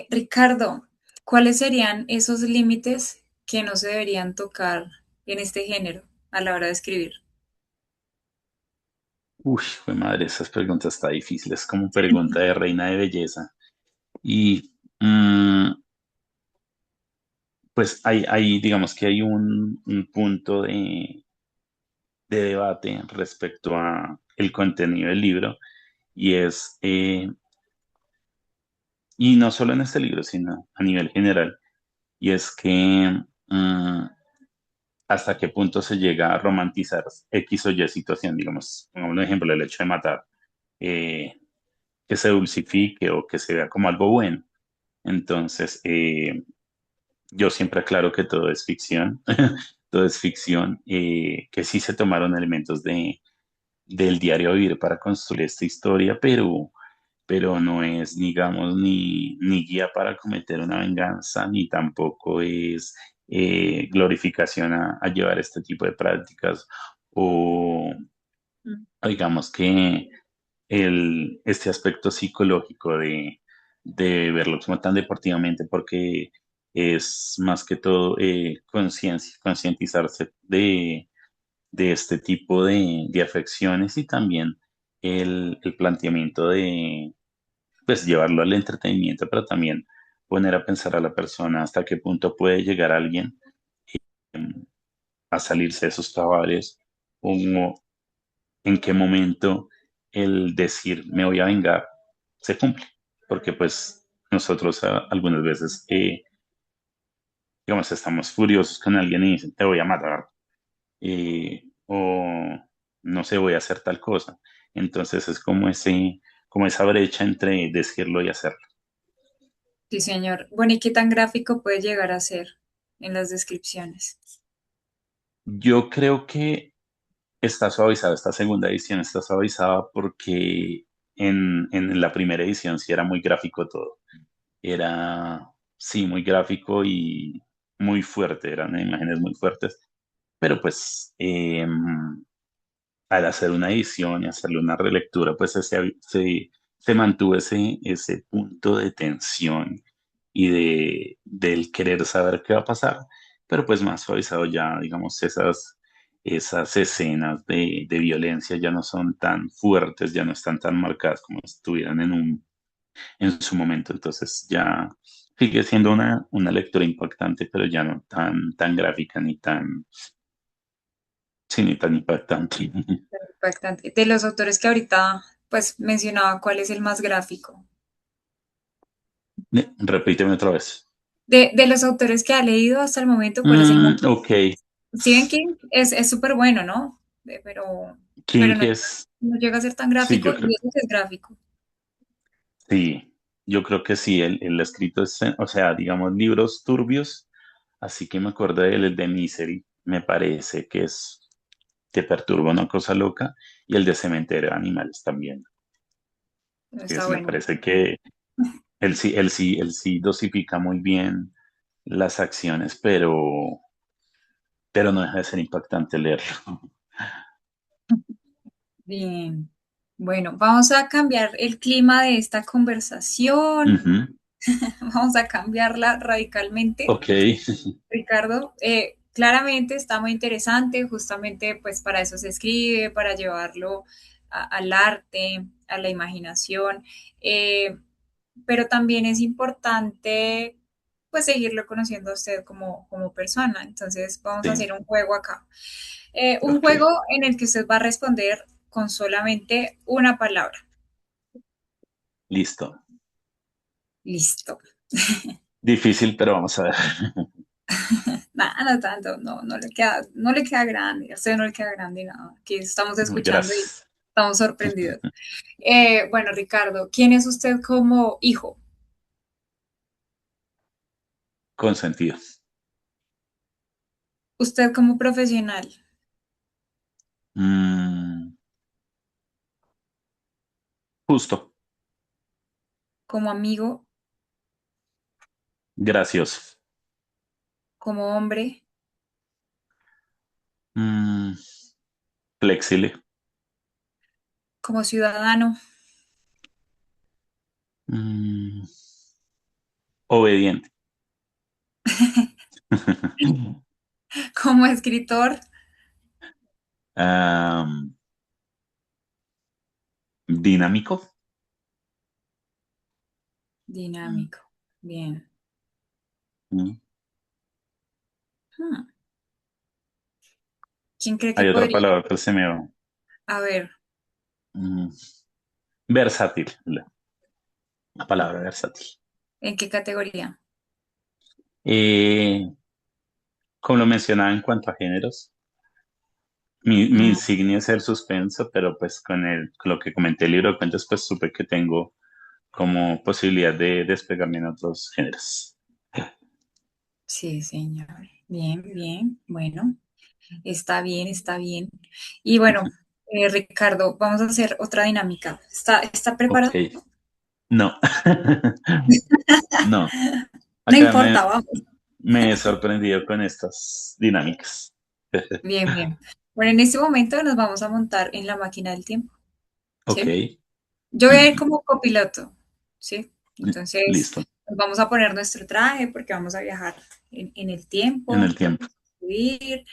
Ricardo, ¿cuáles serían esos límites que no se deberían tocar en este género a la hora de escribir? Uy, fue madre, esas preguntas está difíciles, como pregunta de reina de belleza. Y pues digamos que hay un punto de debate respecto a el contenido del libro, y y no solo en este libro, sino a nivel general, y es que mm, hasta qué punto se llega a romantizar X o Y situación, digamos, pongamos un ejemplo, el hecho de matar, eh, que se dulcifique o que se vea como algo bueno. Entonces, yo siempre aclaro que todo es ficción, todo es ficción, que sí se tomaron elementos del diario vivir para construir esta historia, pero no es, digamos, ni guía para cometer una venganza, ni tampoco es glorificación a llevar este tipo de prácticas, o Mm. o digamos que este aspecto psicológico de verlo como tan deportivamente, porque es más que todo concientizarse de este tipo de afecciones, y también el planteamiento de pues llevarlo al entretenimiento, pero también poner a pensar a la persona hasta qué punto puede llegar alguien em, a salirse de sus cabales, o en qué momento el decir me voy a vengar se cumple, porque pues nosotros algunas veces, digamos, estamos furiosos con alguien y dicen te voy a matar, o no sé, voy a hacer tal cosa. Entonces es como esa brecha entre decirlo y hacerlo. Sí, señor. Bueno, ¿y qué tan gráfico puede llegar a ser en las descripciones? Yo creo que está suavizada, esta segunda edición está suavizada porque en la primera edición sí era muy gráfico todo. Era, sí, muy gráfico y muy fuerte, eran imágenes muy fuertes, pero pues al hacer una edición y hacerle una relectura, pues se mantuvo ese punto de tensión y del querer saber qué va a pasar, pero pues más suavizado ya, digamos, esas escenas de violencia ya no son tan fuertes, ya no están tan marcadas como estuvieran en su momento. Entonces ya sigue siendo una lectura impactante, pero ya no tan gráfica sí, ni tan impactante. Impactante. De los autores que ahorita, pues, mencionaba, ¿cuál es el más gráfico? Repíteme otra vez. De los autores que ha leído hasta el momento, ¿cuál es el más? Ok, Stephen King es súper bueno, ¿no? Pero King no, es, no llega a ser tan sí, gráfico y eso sí es gráfico. sí, yo creo que sí, el escrito es, o sea, digamos, libros turbios, así que me acuerdo de él, el de Misery, me parece que te perturba una cosa loca, y el de Cementerio de Animales también, que Está me bueno. parece que él sí dosifica muy bien las acciones, pero no deja de ser impactante leerlo. Bien. Bueno, vamos a cambiar el clima de esta conversación. Ujú. Vamos a cambiarla radicalmente. Ok, Ricardo, claramente está muy interesante, justamente pues para eso se escribe, para llevarlo al arte, a la imaginación, eh, pero también es importante pues seguirlo conociendo a usted como persona. Entonces vamos a sí, hacer un juego acá. Un ok, juego en el que usted va a responder con solamente una palabra. listo. Listo. Difícil, pero vamos a ver. Nada, no tanto, no le queda grande, a usted no le queda grande nada. Aquí estamos escuchando y Gracias. estamos sorprendidos. Bueno, Ricardo, ¿quién es usted como hijo? Consentido. ¿Usted como profesional? Mm, justo. ¿Como amigo? Gracioso. ¿Como hombre? Mm, flexible. ¿Como ciudadano? Mm, obediente. ¿Como escritor? Am, dinámico. Dinámico. Bien. Mm, Hmm. ¿Quién cree que hay otra podría? palabra que se me va. A ver, Mm, versátil. La palabra versátil. ¿en qué categoría? Eh, como lo mencionaba en cuanto a géneros, mi Mm, insignia es el suspenso, pero pues con lo que comenté el libro de cuentos, pues supe que tengo como posibilidad de despegarme en otros géneros. sí, señor. Bien, bien. Bueno, está bien, está bien. Y bueno, Ricardo, vamos a hacer otra dinámica. ¿Está Ok, preparado? no, no, No acá importa, vamos. me he sorprendido con estas dinámicas. Bien, bien. Bueno, en este momento nos vamos a montar en la máquina del tiempo, Ok, ¿sí? Yo voy a ir como copiloto, ¿sí? Entonces, listo, nos vamos a poner nuestro traje porque vamos a viajar en el en tiempo, el tiempo. subir,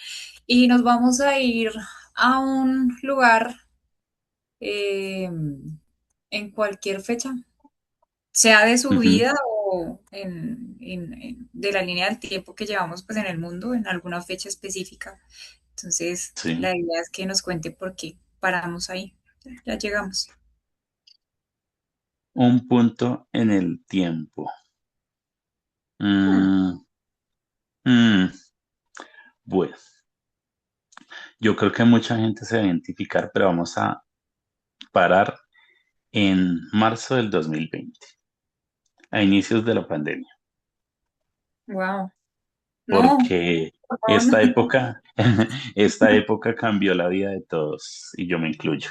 y nos vamos a ir a un lugar eh, en cualquier fecha, sea de su Ujú, vida o de la línea del tiempo que llevamos pues en el mundo, en alguna fecha específica. Entonces, sí, la idea es que nos cuente por qué paramos ahí. Ya llegamos. un punto en el tiempo. Hmm, Mm, mm, bueno, yo creo que mucha gente se va a identificar, pero vamos a parar en marzo del 2020, a inicios de la pandemia, wow. No, porque por favor, no. esta época, esta época cambió la vida de todos y yo me incluyo.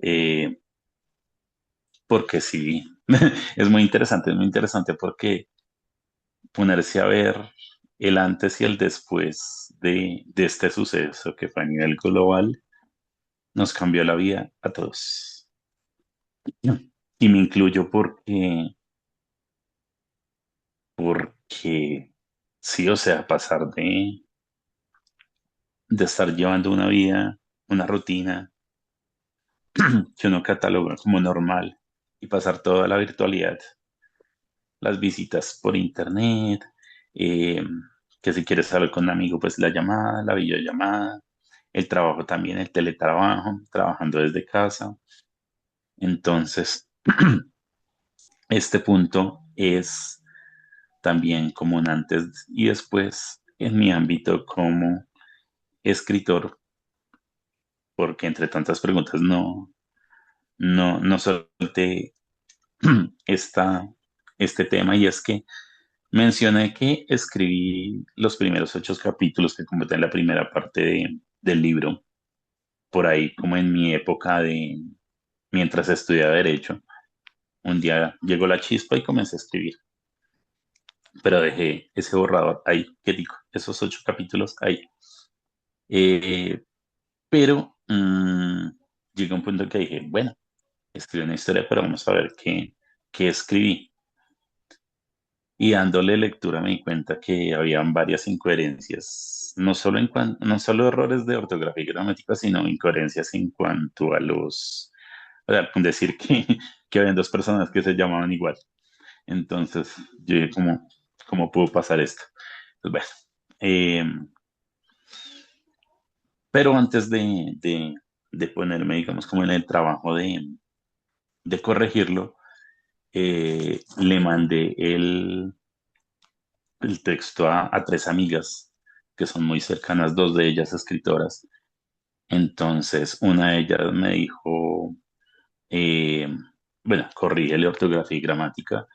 Eh, porque sí, es muy interesante porque ponerse a ver el antes y el después de este suceso que fue a nivel global nos cambió la vida a todos. Y me incluyo porque sí, o sea, pasar de estar llevando una vida, una rutina que uno cataloga como normal y pasar toda la virtualidad, las visitas por internet, eh, que si quieres hablar con un amigo, pues la llamada, la videollamada, el trabajo también, el teletrabajo, trabajando desde casa. Entonces, este punto es también como un antes y después en mi ámbito como escritor, porque entre tantas preguntas no solté esta, este tema y es que mencioné que escribí los primeros 8 capítulos que completé en la primera parte del libro, por ahí como en mi época mientras estudiaba Derecho. Un día llegó la chispa y comencé a escribir, pero dejé ese borrador ahí, qué digo, esos 8 capítulos ahí. Eh, pero llegó un punto que dije, bueno, escribí una historia, pero vamos a ver qué escribí. Y dándole lectura me di cuenta que habían varias incoherencias, no solo errores de ortografía y gramática, sino incoherencias en cuanto a o sea, con decir que habían dos personas que se llamaban igual. Entonces, yo dije, ¿cómo pudo pasar esto? Pues bueno, eh, pero antes de ponerme, digamos, como en el trabajo de corregirlo, le mandé el texto a tres amigas que son muy cercanas, dos de ellas escritoras. Entonces, una de ellas me dijo, eh, bueno, corrígele ortografía y gramática,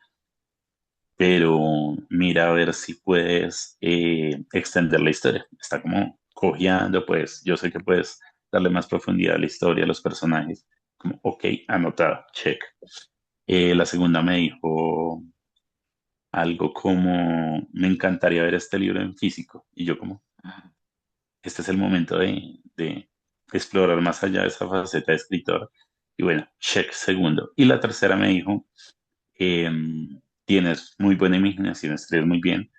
pero mira a ver si puedes extender la historia. Está como cojeando, pues yo sé que puedes darle más profundidad a la historia, a los personajes. Como, ok, anotado, check. La segunda me dijo algo como, me encantaría ver este libro en físico. Y yo como, este es el momento de explorar más allá de esa faceta de escritor. Y bueno, check segundo. Y la tercera me dijo, tienes muy buena imaginación, escribes muy bien,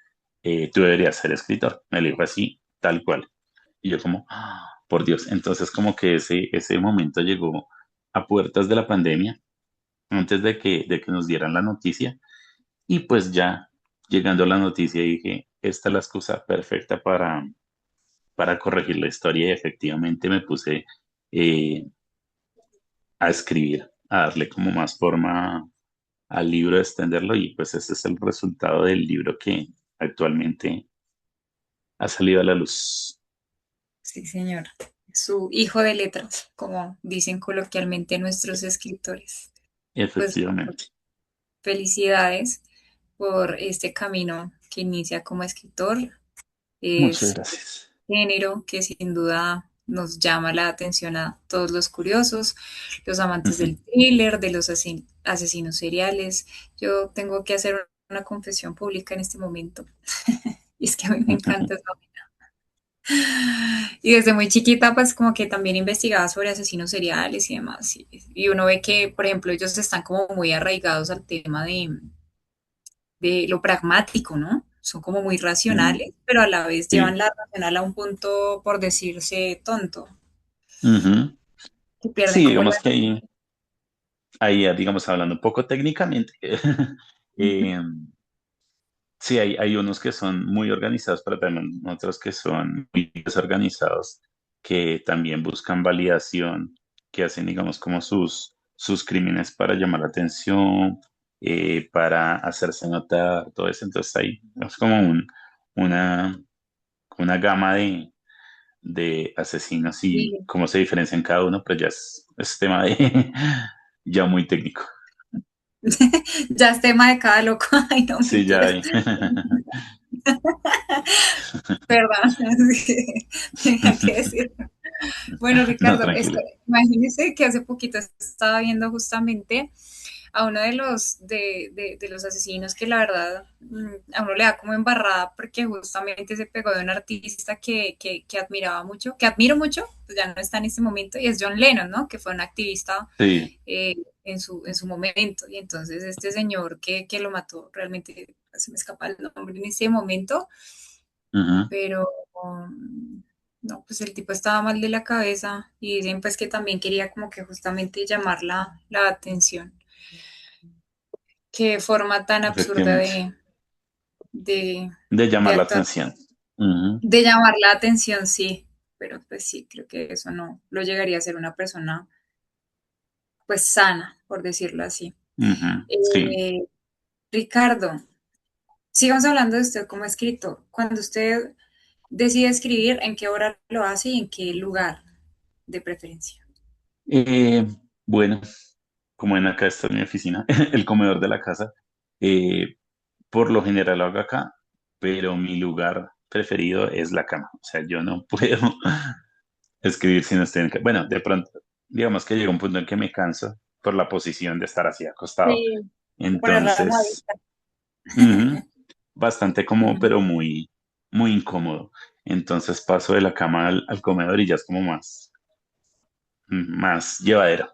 tú deberías ser escritor. Me lo dijo así, tal cual. Y yo como, "Ah, por Dios". Entonces como que ese momento llegó a puertas de la pandemia, antes de que nos dieran la noticia. Y pues ya llegando a la noticia dije, esta es la excusa perfecta para corregir la historia y efectivamente me puse eh, a escribir, a darle como más forma al libro, de extenderlo y pues ese es el resultado del libro que actualmente ha salido a la luz. Sí, señor. Su hijo de letras, como dicen coloquialmente nuestros escritores. Pues Efectivamente. felicidades por este camino que inicia como escritor. Muchas Es gracias. género que sin duda nos llama la atención a todos los curiosos, los amantes Ujú. del thriller, de los asesinos seriales. Yo tengo que hacer una confesión pública en este momento. Y es que a mí me encanta esa vaina. Y desde muy chiquita, pues como que también investigaba sobre asesinos seriales y demás. Y uno ve que, por ejemplo, ellos están como muy arraigados al tema de lo pragmático, ¿no? Son como muy Mm, racionales, pero a la vez llevan sí. la racional a un punto, por decirse, tonto, Ujú. que pierden Sí, como la... digamos que ahí, digamos, hablando un poco técnicamente, eh, sí, hay unos que son muy organizados, pero también otros que son muy desorganizados, que también buscan validación, que hacen, digamos, como sus crímenes para llamar la atención, para hacerse notar, todo eso. Entonces ahí es como una, una gama de asesinos y Sí, cómo se diferencian cada uno, pues ya es tema de ya muy técnico. ya es tema de cada loco. Ay, no Sí, ya mentiras. hay. Perdón, es que tenía que decir. Bueno, No, Ricardo, tranquilo. imagínese que hace poquito estaba viendo justamente a uno de los asesinos que la verdad a uno le da como embarrada porque justamente se pegó de un artista que admiraba mucho, que admiro mucho, pues ya no está en este momento, y es John Lennon, ¿no? Que fue un activista Sí. en su momento. Y entonces este señor que lo mató, realmente se me escapa el nombre en este momento, Ujú. pero no, pues el tipo estaba mal de la cabeza y dicen pues que también quería como que justamente llamar la atención. Qué forma tan absurda Efectivamente. de, De de llamar la actuar, atención. Ujú, de llamar la atención, sí, pero pues sí, creo que eso no lo llegaría a ser una persona pues sana, por decirlo así. ujú. Sí. Eh, Ricardo, sigamos hablando de usted como escritor. Cuando usted decide escribir, ¿en qué hora lo hace y en qué lugar de preferencia? Eh, bueno, como en acá está mi oficina, el comedor de la casa, eh, por lo general lo hago acá, pero mi lugar preferido es la cama. O sea, yo no puedo escribir si no estoy en bueno, de pronto, digamos que llega un punto en que me canso por la posición de estar así acostado. Sí, de poner la Entonces, almohadita. ujú, bastante cómodo, pero muy incómodo. Entonces paso de la cama al comedor y ya es como más llevadero.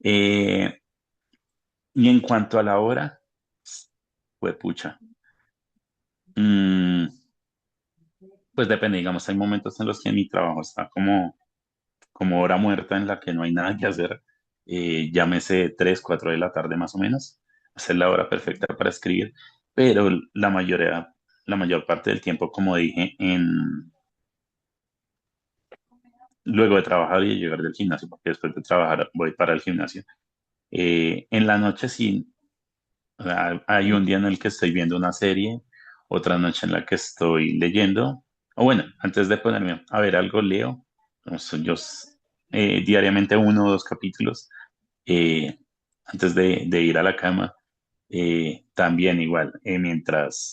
Eh, y en cuanto a la hora, pues pucha. mm, pues depende, digamos, hay momentos en los que mi trabajo está como hora muerta en la que no hay nada que hacer, llámese 3 4 de la tarde más o menos. Esa es la hora perfecta para escribir, pero la mayor parte del tiempo, como dije, luego de trabajar y de llegar del gimnasio, porque después de trabajar voy para el gimnasio. En la noche sí, O sea, hay un día en el que estoy viendo una serie, otra noche en la que estoy leyendo, o bueno, antes de ponerme a ver algo, leo. No sé, diariamente 1 o 2 capítulos eh, antes de ir a la cama. También igual,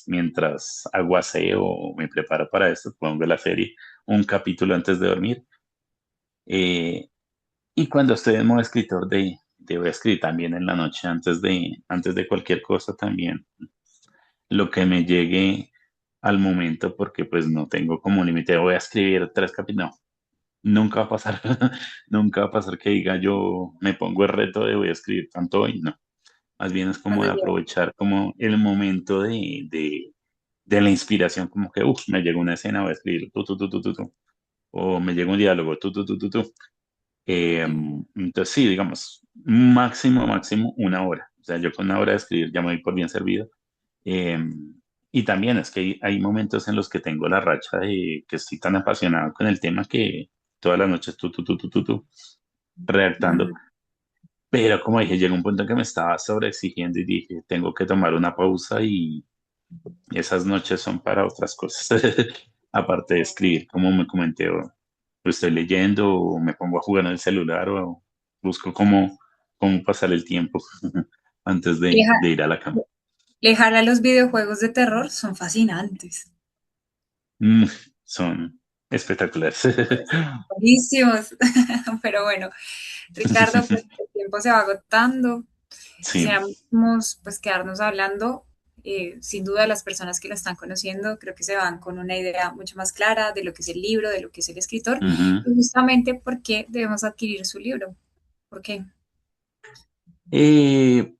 mientras hago aseo o me preparo para esto, pongo la serie un capítulo antes de dormir. Eh, y cuando estoy en modo escritor, voy a escribir también en la noche antes de cualquier cosa también lo que me llegue al momento, porque pues no tengo como límite, voy a escribir 3 capítulos. No, nunca va a pasar, nunca va a pasar que diga yo me pongo el reto de voy a escribir tanto hoy, no. Más bien es como Cuando de llega. aprovechar como el momento de la inspiración, como que, me llegó una escena, voy a escribir, tu, o me llega un diálogo, tu. Entonces sí, digamos, máximo 1 hora. O sea, yo con 1 hora de escribir ya me doy por bien servido. Eh, y también es que hay momentos en los que tengo la racha de que estoy tan apasionado con el tema que todas las noches redactando. Ujú. Pero como dije, llegó un punto en que me estaba sobreexigiendo y dije, tengo que tomar una pausa y esas noches son para otras cosas. Aparte de escribir, como me comenté, o estoy leyendo o me pongo a jugar en el celular o busco cómo pasar el tiempo antes Le de ir a la cama. le jala los videojuegos de terror, son fascinantes. Mm, son espectaculares. Buenísimos. Pero bueno, Ricardo, pues el tiempo se va agotando. Sí. Quisiéramos pues quedarnos hablando. Sin duda las personas que lo están conociendo creo que se van con una idea mucho más clara de lo que es el libro, de lo que es el escritor Ujú. y justamente por qué debemos adquirir su libro. ¿Por qué? Eh,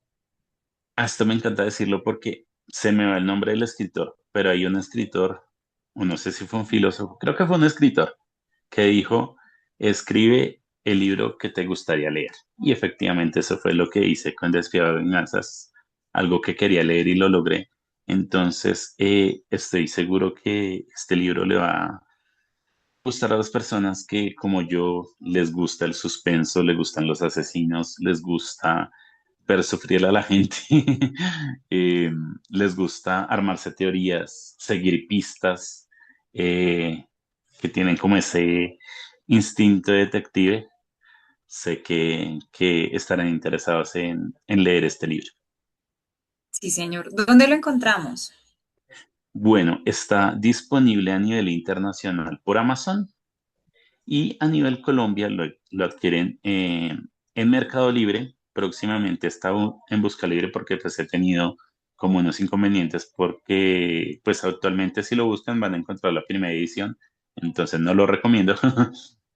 Hasta me encanta decirlo porque se me va el nombre del escritor, pero hay un escritor, o no sé si fue un filósofo, creo que fue un escritor, que dijo, escribe el libro que te gustaría leer. Y efectivamente eso fue lo que hice con Despiadado Venganzas, algo que quería leer y lo logré. Entonces, estoy seguro que este libro le va a gustar a las personas que, como yo, les gusta el suspenso, les gustan los asesinos, les gusta ver sufrir a la gente, eh, les gusta armarse teorías, seguir pistas, eh, que tienen como ese instinto detective. Sé que estarán interesados en leer este libro. Sí, señor. ¿Dónde lo encontramos? Bueno, está disponible a nivel internacional por Amazon y a nivel Colombia lo adquieren en Mercado Libre. Próximamente está en Busca Libre porque pues he tenido como unos inconvenientes porque pues actualmente si lo buscan van a encontrar la primera edición, entonces no lo recomiendo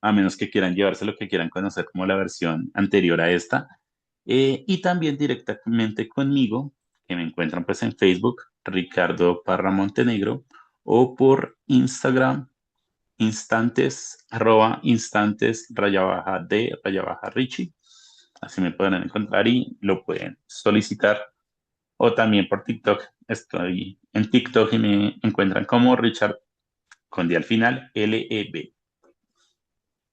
a menos que quieran llevárselo, que quieran conocer como la versión anterior a esta. Y también directamente conmigo, que me encuentran pues en Facebook, Ricardo Parra Montenegro, o por Instagram instantes Richie. Así me pueden encontrar y lo pueden solicitar. O también por TikTok. Estoy en TikTok y me encuentran como Richard con D al final, LEB.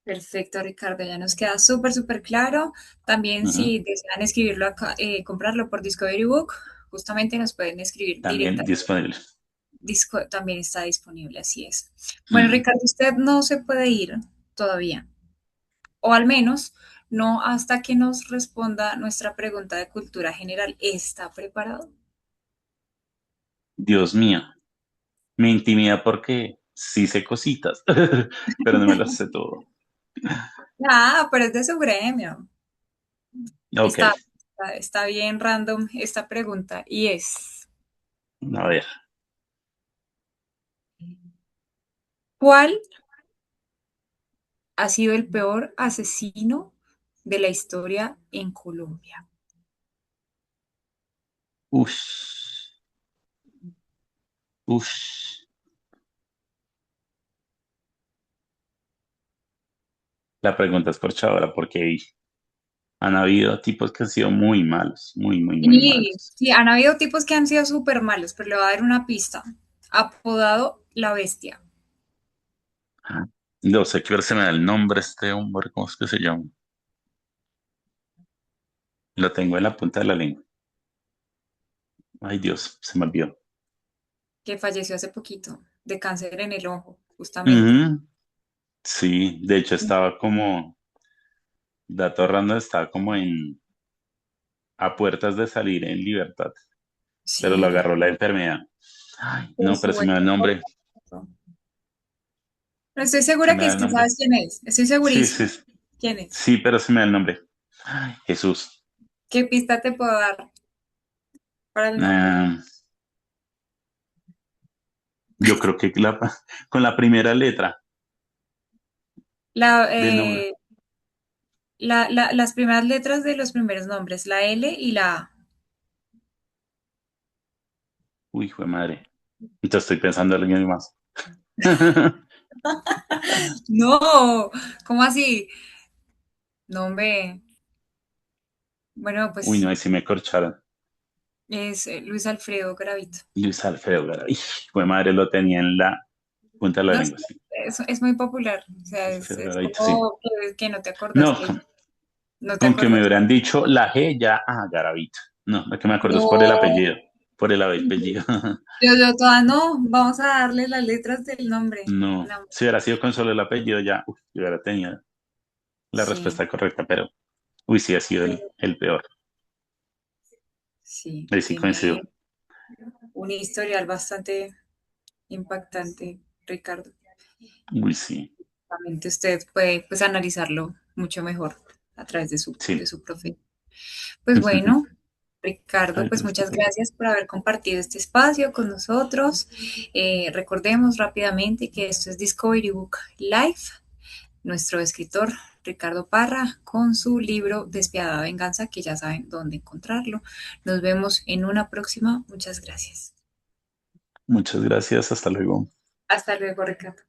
Perfecto, Ricardo, ya nos queda súper claro. También Ujú. si desean escribirlo acá, comprarlo por Discovery Book, justamente nos pueden escribir También directamente. disponible. También está disponible, así es. Bueno, Ujú. Ricardo, usted no se puede ir todavía, o al menos no hasta que nos responda nuestra pregunta de cultura general. ¿Está preparado? Dios mío, me intimida porque sí sé cositas, pero no me las sé todo. Ah, pero es de su gremio. Ok, Está bien random esta pregunta y es, a ver. ¿cuál ha sido el peor asesino de la historia en Colombia? Ush, ush. La pregunta es corchadora porque han habido tipos que han sido muy malos, muy Y malos. sí, han habido tipos que han sido súper malos, pero le voy a dar una pista. Apodado La Bestia. Ah, no sé qué ver se me da el nombre este hombre, ¿cómo es que se llama? Lo tengo en la punta de la lengua. Ay, Dios, se me olvidó. que falleció hace poquito de cáncer en el ojo, justamente. Ujú, sí, de hecho estaba como, dato random, estaba como a puertas de salir en libertad, pero lo Sí, agarró la enfermedad. Ay, por no, su pero se me buen da el nombre, comportamiento. Pero estoy se segura me que da el sí nombre. sabes quién es. Estoy Sí, sí, segurísima. ¿Quién es? sí, pero se me da el nombre. Ay, Jesús. ¿Qué pista te puedo dar para el nombre? Ah, yo creo que con la primera letra La, del nombre. las primeras letras de los primeros nombres, la L y la A. Uy, hijo de madre. Entonces estoy pensando en alguien más. No, ¿cómo así? No, hombre. Bueno, Uy, no, pues ahí sí me corcharon. es Luis Alfredo Garavito. Luis Alfredo Garay. Hijo de madre, lo tenía en la punta de la No, lengua, sí. es muy popular. O sea, Luis Alfredo es Garay, sí. como que no te acordás No, que no te con que me acuerdas. hubieran dicho la G ya, Garavito. No, lo que me acuerdo es por el No, apellido. Por el apellido. yo toda no, vamos a darle las letras del nombre. No, No, si hubiera sido con solo el apellido ya, yo hubiera tenido la sí, respuesta correcta, pero uy, sí ha sido el peor. sí, Ahí sí tiene coincido. un historial bastante impactante, Ricardo. Uy, sí. Realmente usted puede pues analizarlo mucho mejor a través de Sí. su profe. Pues bueno, Ricardo, Ay, pues pero está muchas feo. gracias por haber compartido este espacio con nosotros. Recordemos rápidamente que esto es Discovery Book Live. Nuestro escritor Ricardo Parra con su libro Despiadada Venganza, que ya saben dónde encontrarlo. Nos vemos en una próxima. Muchas gracias. Muchas gracias. Hasta luego. Hasta luego, Ricardo.